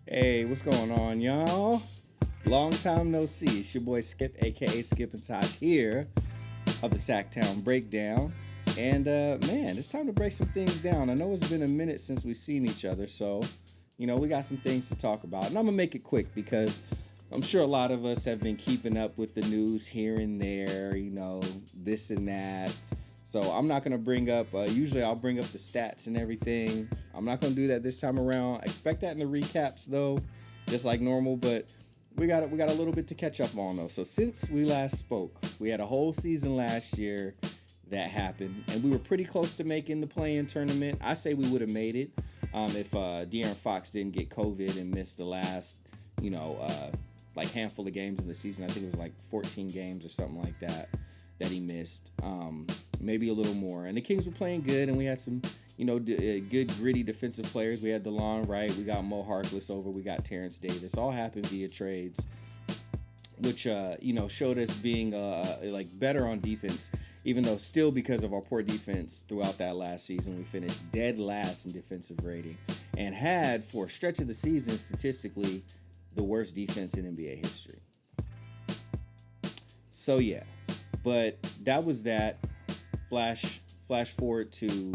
Hey, what's going on, y'all? Long time no see. It's your boy Skip, aka Skip and Tosh here of the Sacktown Breakdown. And man, it's time to break some things down. I know it's been a minute since we've seen each other, so we got some things to talk about. And I'm gonna make it quick because I'm sure a lot of us have been keeping up with the news here and there, this and that. So I'm not gonna bring up. Usually I'll bring up the stats and everything. I'm not gonna do that this time around. Expect that in the recaps though, just like normal. But we got a little bit to catch up on though. So since we last spoke, we had a whole season last year that happened, and we were pretty close to making the play-in tournament. I say we would have made it if De'Aaron Fox didn't get COVID and missed the last, like handful of games in the season. I think it was like 14 games or something like that he missed, maybe a little more. And the Kings were playing good, and we had some, good gritty defensive players. We had DeLon Wright, we got Mo Harkless over, we got Terrence Davis. All happened via trades, which showed us being like better on defense. Even though still because of our poor defense throughout that last season, we finished dead last in defensive rating and had for a stretch of the season statistically the worst defense in NBA history. So yeah. But that was that. Flash forward to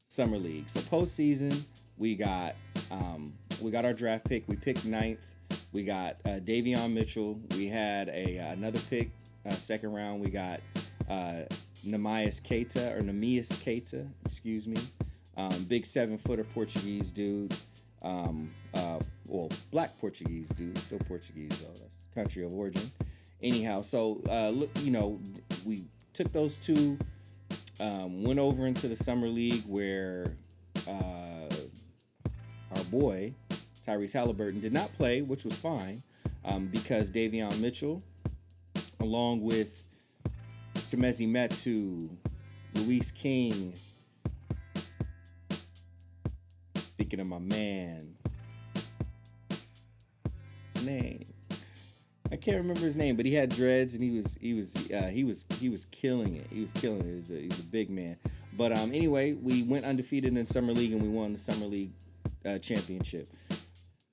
Summer League. So postseason, we got our draft pick. We picked ninth. We got Davion Mitchell. We had another pick, second round. We got Neemias Keita, excuse me. Big 7-footer Portuguese dude. Black Portuguese dude. Still Portuguese though. That's country of origin. Anyhow, so we took those two, went over into the summer league where our boy Tyrese Halliburton did not play, which was fine, because Davion Mitchell, along with Chimezie Metu, Luis King, thinking of my man, name. I can't remember his name, but he had dreads and he was killing it. He was a big man. But anyway, we went undefeated in summer league and we won the summer league championship.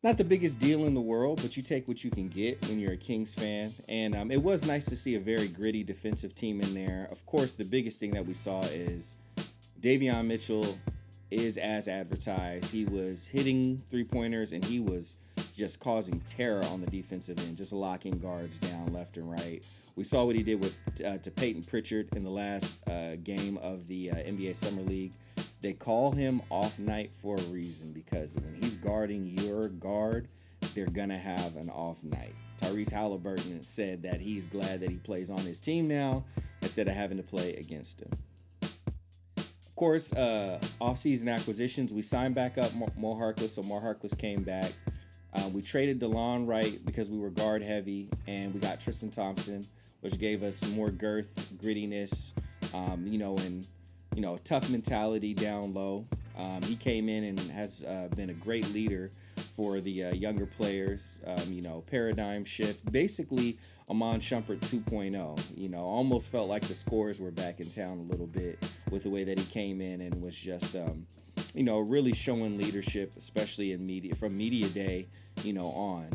Not the biggest deal in the world, but you take what you can get when you're a Kings fan. And it was nice to see a very gritty defensive team in there. Of course, the biggest thing that we saw is Davion Mitchell is as advertised. He was hitting three-pointers and he was just causing terror on the defensive end, just locking guards down left and right. We saw what he did with to Peyton Pritchard in the last game of the NBA Summer League. They call him off night for a reason, because when he's guarding your guard, they're gonna have an off night. Tyrese Halliburton said that he's glad that he plays on his team now instead of having to play against him. Of course, offseason acquisitions, we signed back up Mo Harkless, so Mo Harkless came back. We traded DeLon Wright because we were guard heavy, and we got Tristan Thompson, which gave us more girth, grittiness, and tough mentality down low. He came in and has been a great leader for the younger players. Paradigm shift, basically Amon Shumpert 2.0. Almost felt like the Scores were back in town a little bit with the way that he came in and was just really showing leadership, especially in media, from media day, on.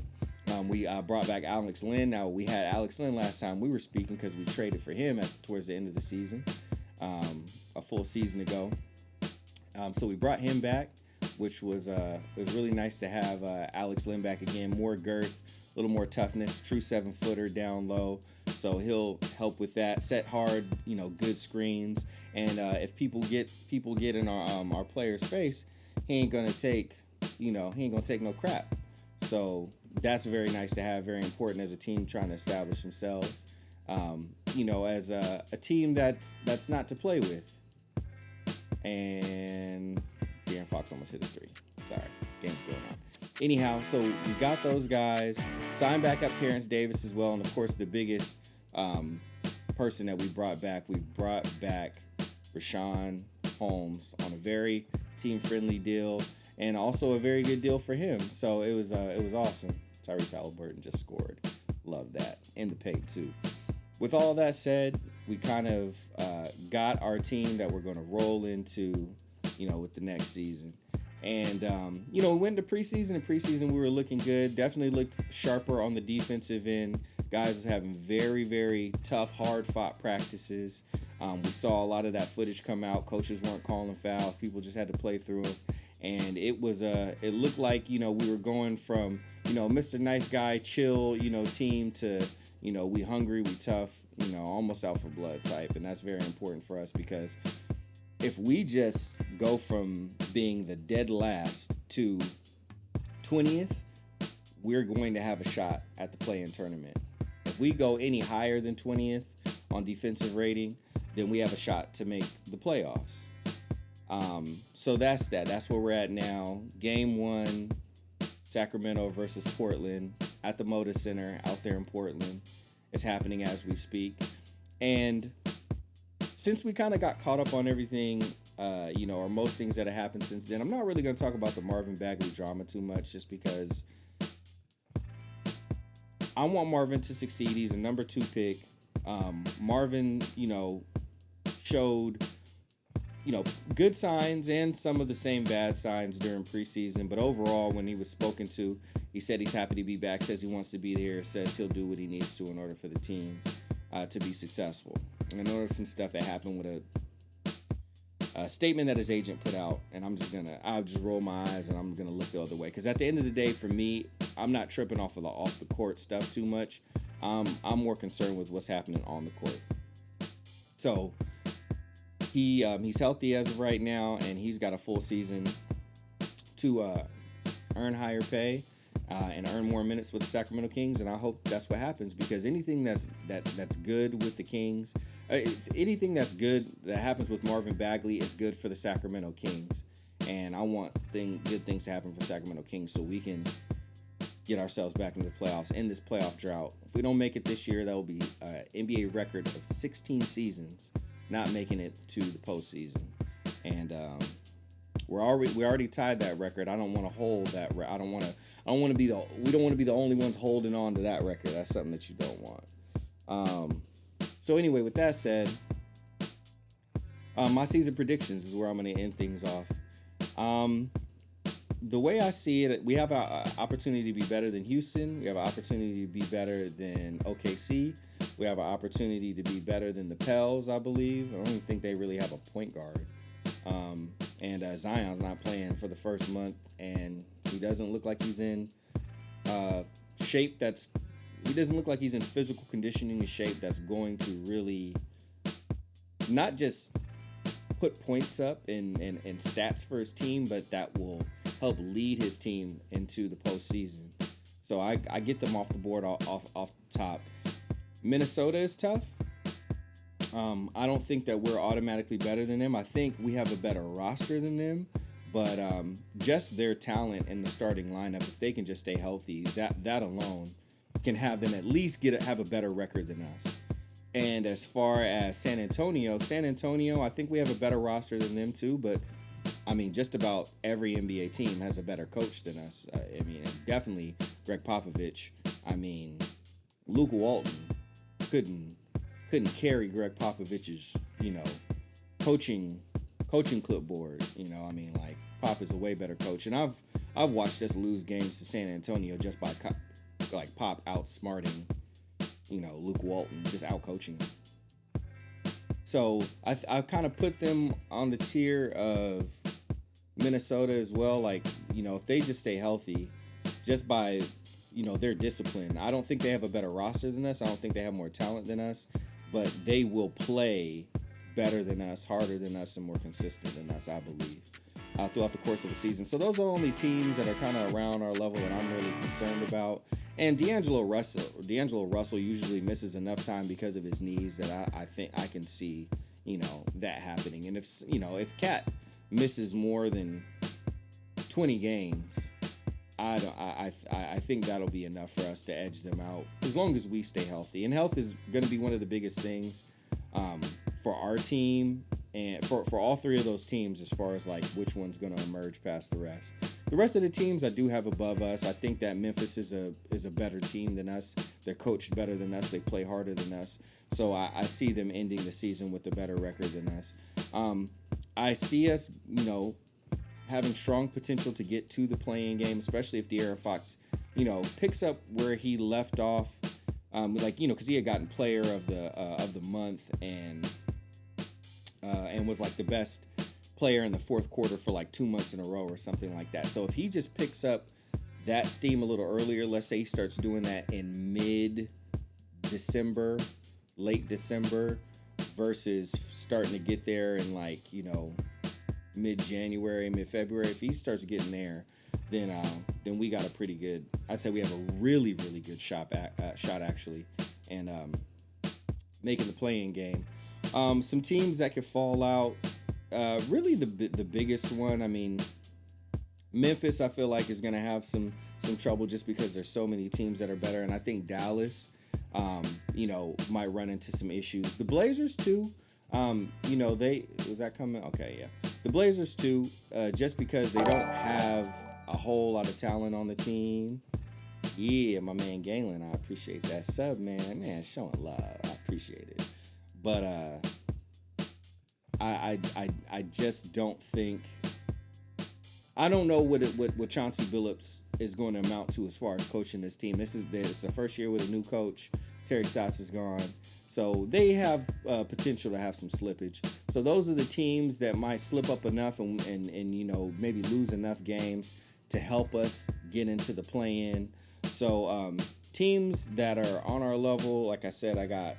We brought back Alex Lynn. Now, we had Alex Lynn last time we were speaking because we traded for him towards the end of the season, a full season ago. So we brought him back, which was it was really nice to have Alex Lynn back again. More girth, a little more toughness, true 7-footer down low. So he'll help with that. Set hard, good screens. And if people get in our player's face, he ain't gonna take no crap. So that's very nice to have. Very important as a team trying to establish themselves. As a team that's not to play with. And De'Aaron Fox almost hit a three. Sorry, game's going on. Anyhow, so we got those guys. Signed back up Terrence Davis as well. And, of course, the biggest person that we brought back Rashawn Holmes on a very team-friendly deal and also a very good deal for him. So it was awesome. Tyrese Halliburton just scored. Love that. In the paint, too. With all that said, we kind of got our team that we're going to roll into, with the next season. And, we went to preseason. In preseason, we were looking good. Definitely looked sharper on the defensive end. Guys was having very, very tough, hard-fought practices. We saw a lot of that footage come out. Coaches weren't calling fouls. People just had to play through them. And it looked like, we were going from, Mr. Nice Guy, chill, team to, we hungry, we tough, almost out for blood type. And that's very important for us because if we just go from being the dead last to 20th, we're going to have a shot at the play-in tournament. If we go any higher than 20th on defensive rating, then we have a shot to make the playoffs. So that's that. That's where we're at now. Game 1, Sacramento versus Portland at the Moda Center out there in Portland. It's happening as we speak. And since we kind of got caught up on everything, or most things that have happened since then, I'm not really going to talk about the Marvin Bagley drama too much just because I want Marvin to succeed. He's a number 2 pick. Marvin, showed, good signs and some of the same bad signs during preseason. But overall, when he was spoken to, he said he's happy to be back, says he wants to be there, says he'll do what he needs to in order for the team to be successful. And I know there's some stuff that happened with a statement that his agent put out, and I'll just roll my eyes and I'm gonna look the other way. Because at the end of the day, for me, I'm not tripping off the court stuff too much. I'm more concerned with what's happening on the court. So he's healthy as of right now, and he's got a full season to earn higher pay and earn more minutes with the Sacramento Kings. And I hope that's what happens, because anything that's good with the Kings, anything that's good that happens with Marvin Bagley is good for the Sacramento Kings. And I want good things to happen for Sacramento Kings so we can get ourselves back into the playoffs in this playoff drought. If we don't make it this year, that will be an NBA record of 16 seasons not making it to the postseason. And we already tied that record. I don't want to hold that. We don't want to be the only ones holding on to that record. That's something that you don't want. So anyway, with that said, my season predictions is where I'm going to end things off. The way I see it, we have an opportunity to be better than Houston. We have an opportunity to be better than OKC. We have an opportunity to be better than the Pels, I believe. I don't even think they really have a point guard. And Zion's not playing for the first month, and he doesn't look like he's in shape he doesn't look like he's in physical conditioning shape that's going to really not just put points up and stats for his team, but that will help lead his team into the postseason. So I get them off the board off the top. Minnesota is tough. I don't think that we're automatically better than them. I think we have a better roster than them, but just their talent in the starting lineup, if they can just stay healthy, that alone can have them at least have a better record than us. And as far as San Antonio, I think we have a better roster than them too, but I mean, just about every NBA team has a better coach than us. And definitely Greg Popovich. I mean, Luke Walton couldn't carry Greg Popovich's, coaching clipboard. Like Pop is a way better coach, and I've watched us lose games to San Antonio just by Pop outsmarting, Luke Walton, just out coaching him. So I kind of put them on the tier of Minnesota as well. If they just stay healthy, just by, their discipline. I don't think they have a better roster than us. I don't think they have more talent than us, but they will play better than us, harder than us, and more consistent than us, I believe, throughout the course of the season. So those are the only teams that are kind of around our level that I'm really concerned about. And D'Angelo Russell usually misses enough time because of his knees that I think I can see, that happening. And if Cat misses more than 20 games, I think that'll be enough for us to edge them out as long as we stay healthy. And health is going to be one of the biggest things for our team and for all three of those teams as far as which one's going to emerge past the rest. The rest of the teams I do have above us. I think that Memphis is a better team than us. They're coached better than us. They play harder than us. So I see them ending the season with a better record than us. I see us, having strong potential to get to the play-in game, especially if De'Aaron Fox, picks up where he left off. Because he had gotten player of the month and was like the best player in the fourth quarter for like 2 months in a row or something like that. So if he just picks up that steam a little earlier, let's say he starts doing that in mid-December, late December, versus starting to get there in mid-January, mid-February. If he starts getting there, then we got a pretty good. I'd say we have a really, really good shot actually, and making the play-in game. Some teams that could fall out. Really, the biggest one. I mean, Memphis, I feel like, is going to have some trouble just because there's so many teams that are better, and I think Dallas, might run into some issues. The Blazers too. Was that coming? Okay, yeah. The Blazers too, just because they don't have a whole lot of talent on the team. Yeah, my man Galen, I appreciate that sub, man. Man, showing love. I appreciate it. But I just don't think. I don't know what Chauncey Billups is going to amount to as far as coaching this team. It's the first year with a new coach. Terry Stotts is gone. So they have potential to have some slippage. So those are the teams that might slip up enough and maybe lose enough games to help us get into the play-in. So teams that are on our level, like I said, I got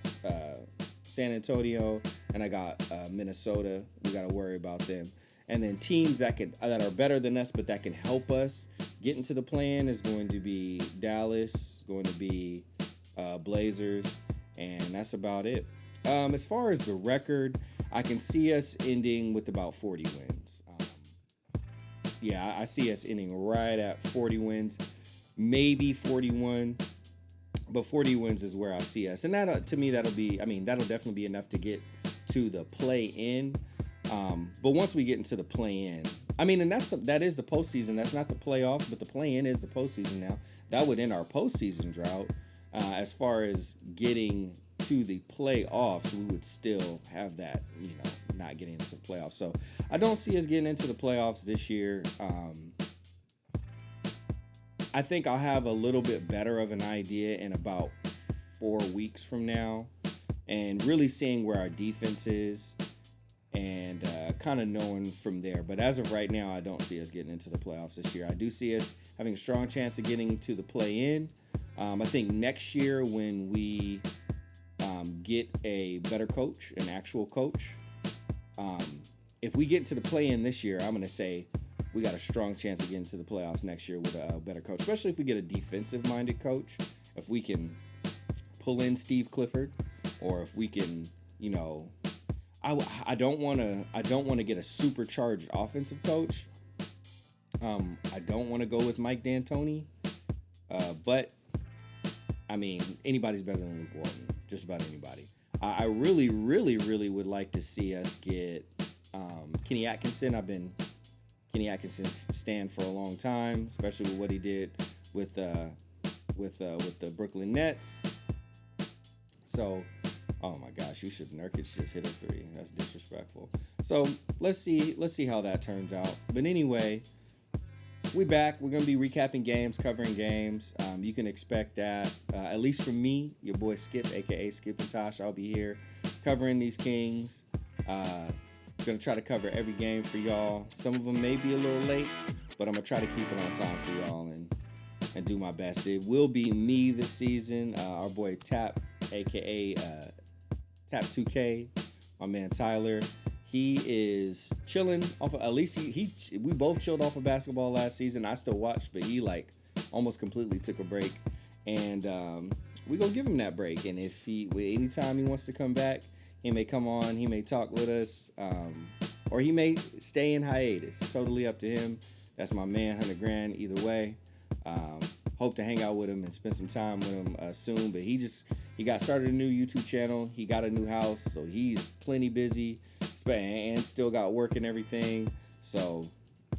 San Antonio and I got Minnesota. We got to worry about them. And then teams that are better than us but that can help us get into the play-in is going to be Dallas, going to be Blazers, and that's about it. As far as the record, I can see us ending with about 40 wins. I see us ending right at 40 wins, maybe 41, but 40 wins is where I see us. And that, to me, that'll definitely be enough to get to the play-in. But once we get into the play-in, and that is the postseason. That's not the playoffs, but the play-in is the postseason now. That would end our postseason drought. As far as getting to the playoffs, we would still have that, not getting into the playoffs. So I don't see us getting into the playoffs this year. I think I'll have a little bit better of an idea in about 4 weeks from now and really seeing where our defense is and kind of knowing from there. But as of right now, I don't see us getting into the playoffs this year. I do see us having a strong chance of getting to the play-in. I think next year when we get a better coach, an actual coach, if we get into the play-in this year, I'm going to say we got a strong chance of getting to the playoffs next year with a better coach, especially if we get a defensive-minded coach. If we can pull in Steve Clifford, or if we can, I don't want to get a supercharged offensive coach. I don't want to go with Mike D'Antoni, but anybody's better than Luke Walton. Just about anybody. I really, really, really would like to see us get Kenny Atkinson. I've been Kenny Atkinson stan for a long time, especially with what he did with the Brooklyn Nets. So, oh my gosh, Nurkic just hit a three. That's disrespectful. So let's see how that turns out. But anyway, we back. We're going to be recapping games, covering games. You can expect that, at least from me, your boy Skip, a.k.a. Skip and Tosh. I'll be here covering these Kings. Going to try to cover every game for y'all. Some of them may be a little late, but I'm going to try to keep it on time for y'all and do my best. It will be me this season. Our boy Tap, a.k.a. Tap 2K, my man Tyler. He is chilling off of, at least we both chilled off of basketball last season. I still watched, but he almost completely took a break. And we're going to give him that break. And if anytime he wants to come back, he may come on, he may talk with us, or he may stay in hiatus. Totally up to him. That's my man, 100 grand either way. Hope to hang out with him and spend some time with him soon. But he got started a new YouTube channel. He got a new house, so he's plenty busy and still got work and everything. So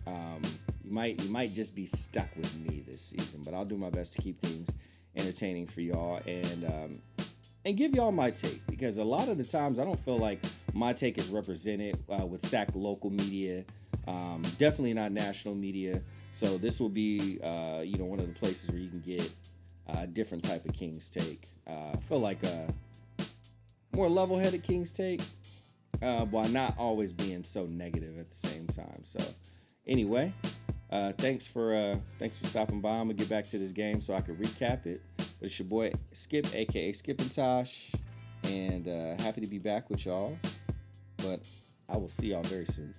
you might just be stuck with me this season. But I'll do my best to keep things entertaining for y'all and give y'all my take, because a lot of the times I don't feel like my take is represented with SAC local media Definitely not national media. So this will be, one of the places where you can get a different type of Kings take. I feel like a more level-headed Kings take, while not always being so negative at the same time. So anyway, thanks for stopping by. I'm gonna get back to this game so I can recap it. But it's your boy Skip, aka Skip and Tosh, and happy to be back with y'all. But I will see y'all very soon.